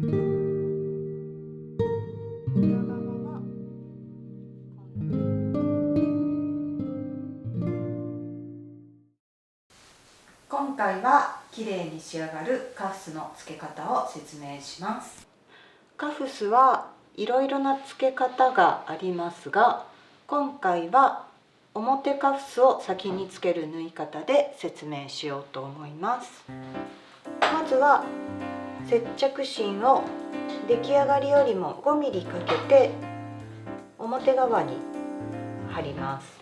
裏側は今回はきれいに仕上がるカフスの付け方を説明します。カフスはいろいろな付け方がありますが、今回は表カフスを先につける縫い方で説明しようと思います。まずは接着芯を出来上がりよりも5ミリかけて表側に貼ります。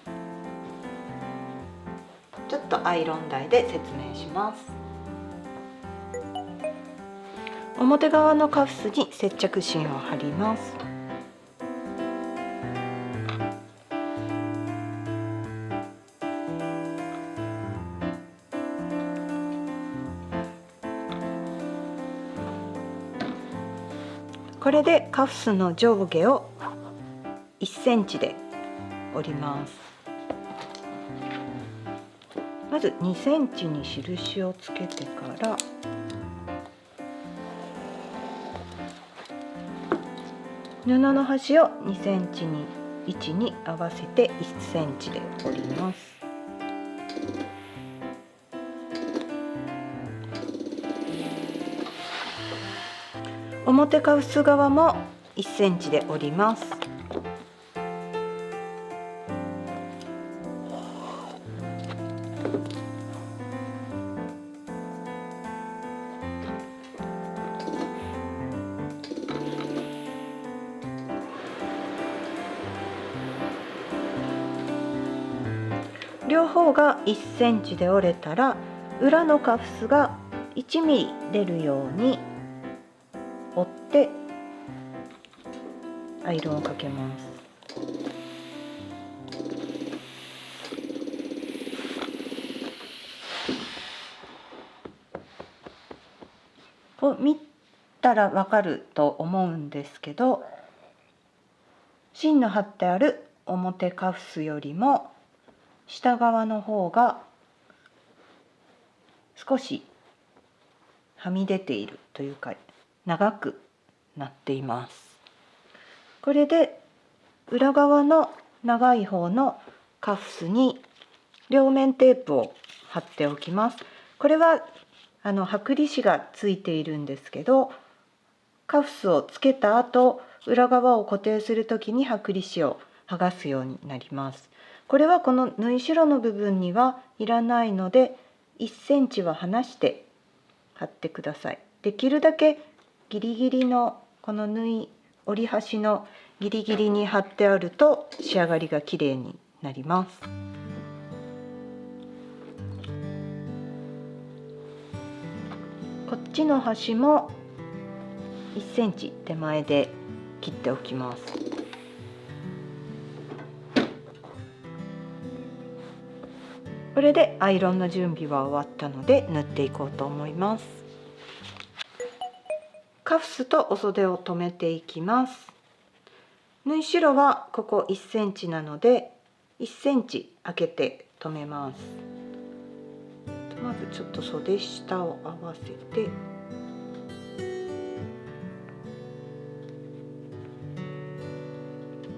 ちょっとアイロン台で説明します。表側のカフスに接着芯を貼ります。これでカフスの上下を1センチで折ります。まず2センチに印をつけてから布の端を2センチに位置に合わせて1センチで折ります。表カフス側も1センチで折ります。両方が1センチで折れたら、裏のカフスが1ミリ出るように折ってアイロンをかけます。こう見たらわかると思うんですけど、芯の貼ってある表カフスよりも下側の方が少しはみ出ているというか長くなっています。これで裏側の長い方のカフスに両面テープを貼っておきます。これは剥離紙がついているんですけど、カフスをつけた後裏側を固定するときに剥離紙を剥がすようになります。これはこの縫い代の部分にはいらないので1センチは離して貼ってください。できるだけギリギリのこの折り端のギリギリに貼ってあると仕上がりがきれいになります。こっちの端も1センチ手前で切っておきます。これでアイロンの準備は終わったので縫っていこうと思います。カフスとお袖を留めていきます。縫い代はここ1センチなので1センチ開けて留めます。まずちょっと袖下を合わせて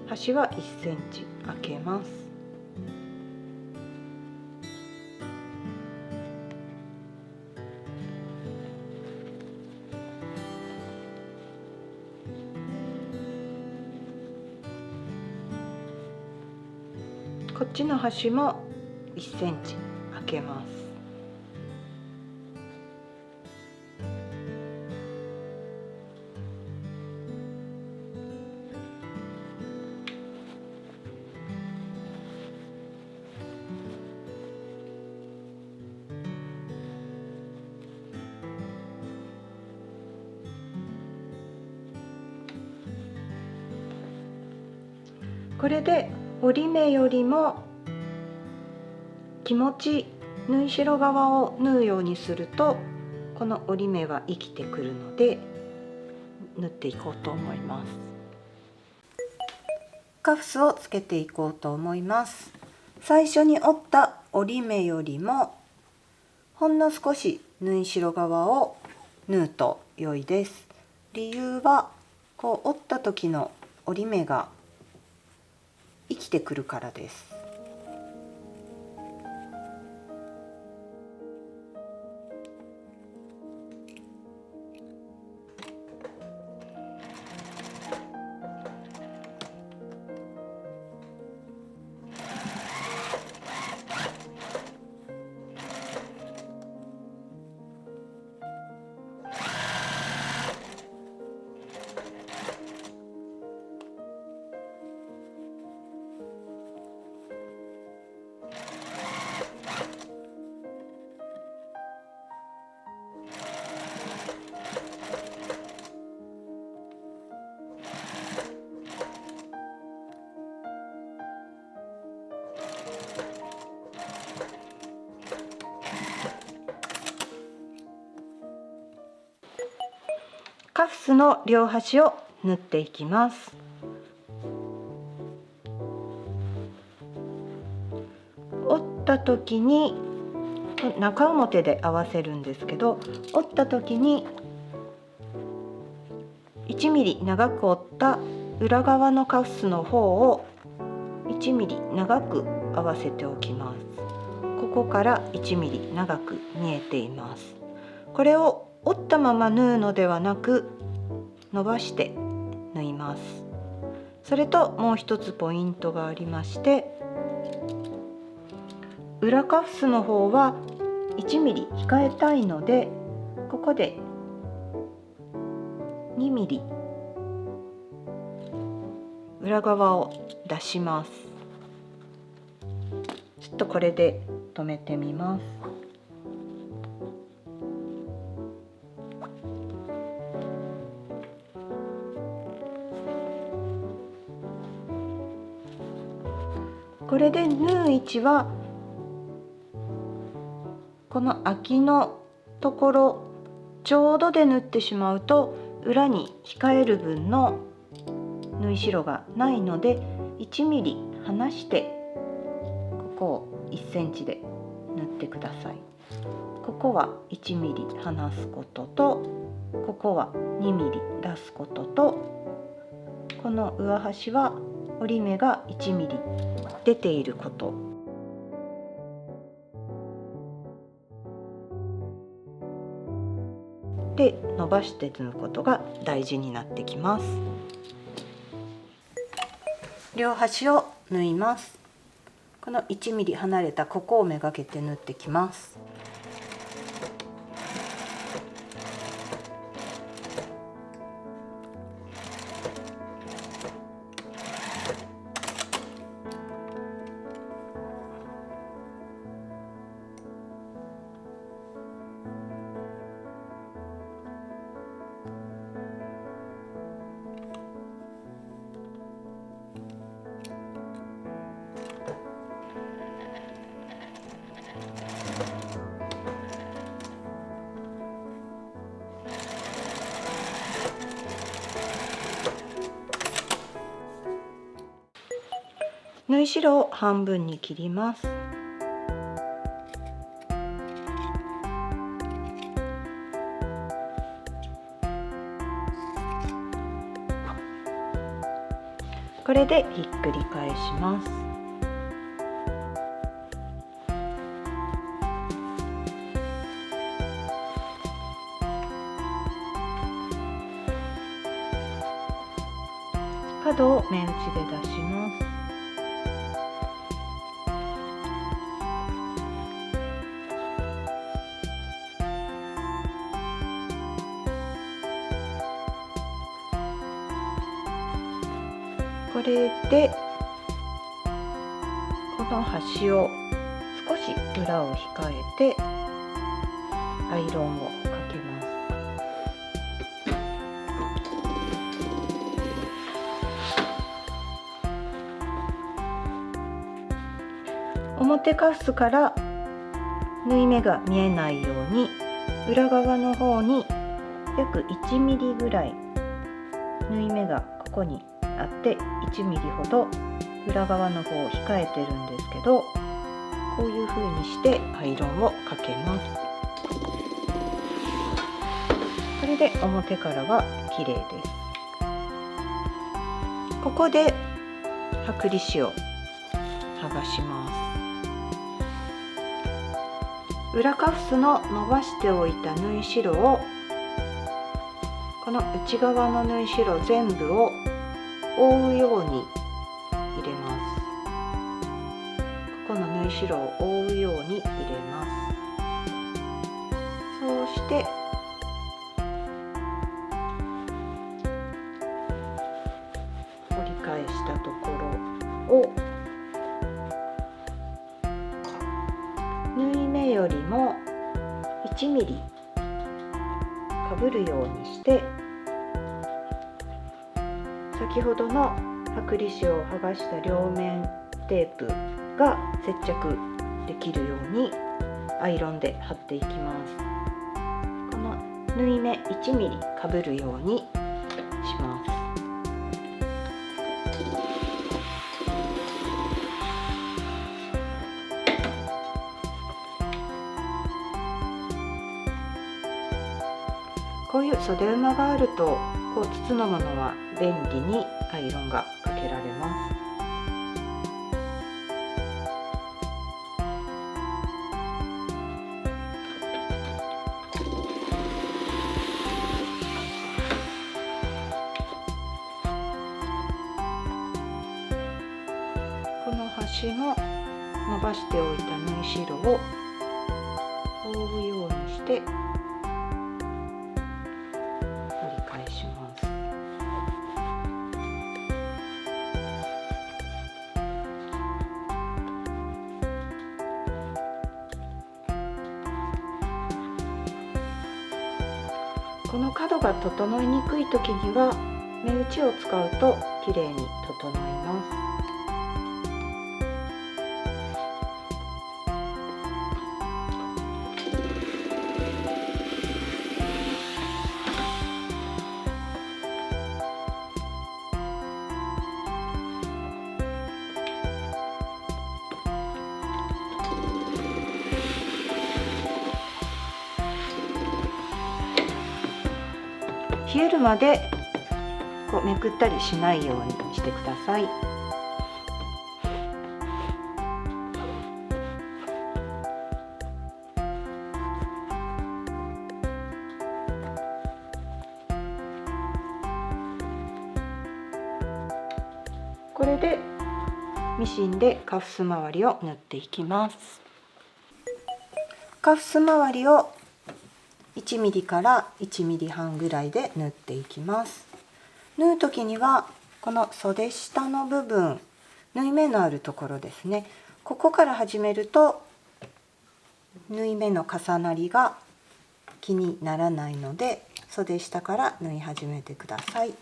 端は1センチ開けます。こっちの端も1センチ開けます。これで折り目よりも気持ち縫い代側を縫うようにするとこの折り目は生きてくるので縫っていこうと思います。カフスをつけていこうと思います。最初に折った折り目よりもほんの少し縫い代側を縫うと良いです。理由はこう折った時の折り目が生きてくるからです。カフスの両端を縫っていきます。折った時に中表で合わせるんですけど、折った時に1ミリ長く折った裏側のカフスの方を1ミリ長く合わせておきます。ここから1ミリ長く見えています。これを折ったまま縫うのではなく伸ばして縫います。それともう一つポイントがありまして、裏カフスの方は1ミリ控えたいので、ここで2ミリ裏側を出します。ちょっとこれで留めてみます。これで縫う位置はこの空きのところちょうどで縫ってしまうと裏に控える分の縫い代がないので、1ミリ離してここを1センチで縫ってください。ここは1ミリ離すことと、ここは2ミリ出すことと、この上端は折り目が1ミリ出ていることで伸ばして縫うことが大事になってきます。両端を縫います。この1ミリ離れたここをめがけて縫ってきます。縫い代を半分に切ります。これでひっくり返します。角を目打ちで出します。これでこの端を少し裏を控えてアイロンをかけます。表カフスから縫い目が見えないように裏側の方に約1ミリぐらい縫い目がここにあって1ミリほど裏側の方を控えてるんですけど、こういう風にしてアイロンをかけます。これで表からは綺麗です。ここで剥離紙を剥がします。裏カフスの伸ばしておいた縫い代をこの内側の縫い代全部を覆うように入れます。ここの縫い代を覆うように入れます。そうして折り返したところを縫い目よりも1ミリかぶるようにして先ほどの剥離紙を剥がした両面テープが接着できるようにアイロンで貼っていきます。この縫い目1ミリかぶるようにします。こういう袖馬があるとこう筒のものは便利にアイロンがかけられます。この端の伸ばしておいた縫い代を覆うようにして折り返します。この角が整いにくい時には目打ちを使うときれいに整います。冷えるまでこうめくったりしないようにしてください。これでミシンでカフス周りを縫っていきます。カフス周りを1ミリから1ミリ半ぐらいで縫っていきます。縫う時にはこの袖下の部分、縫い目のあるところですね、ここから始めると縫い目の重なりが気にならないので袖下から縫い始めてください。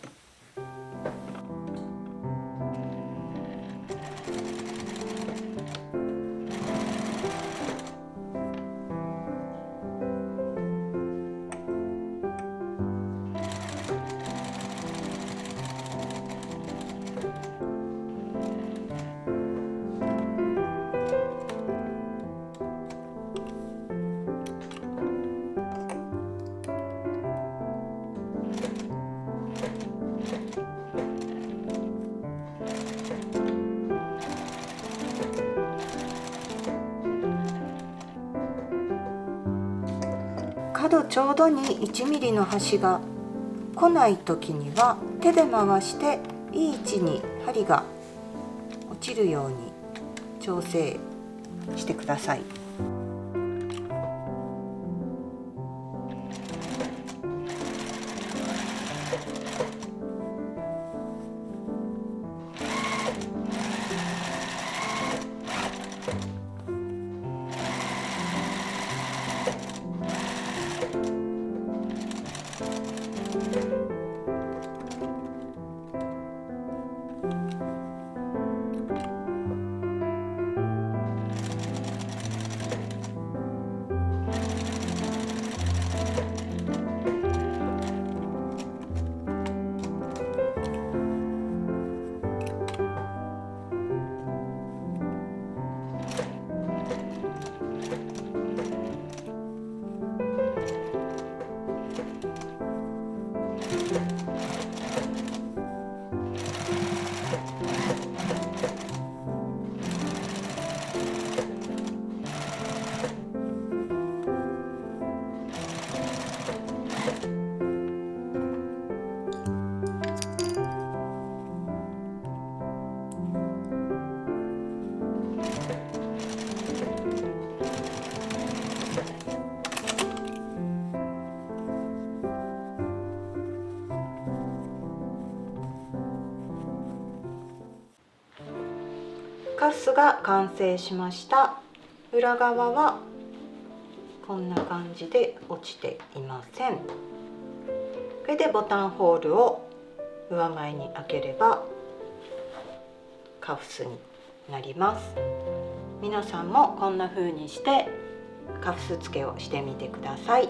角ちょうどに1ミリの端が来ない時には手で回していい位置に針が落ちるように調整してください。カフスが完成しました。裏側はこんな感じで落ちていません。これでボタンホールを上前に開ければカフスになります。皆さんもこんな風にしてカフス付けをしてみてください。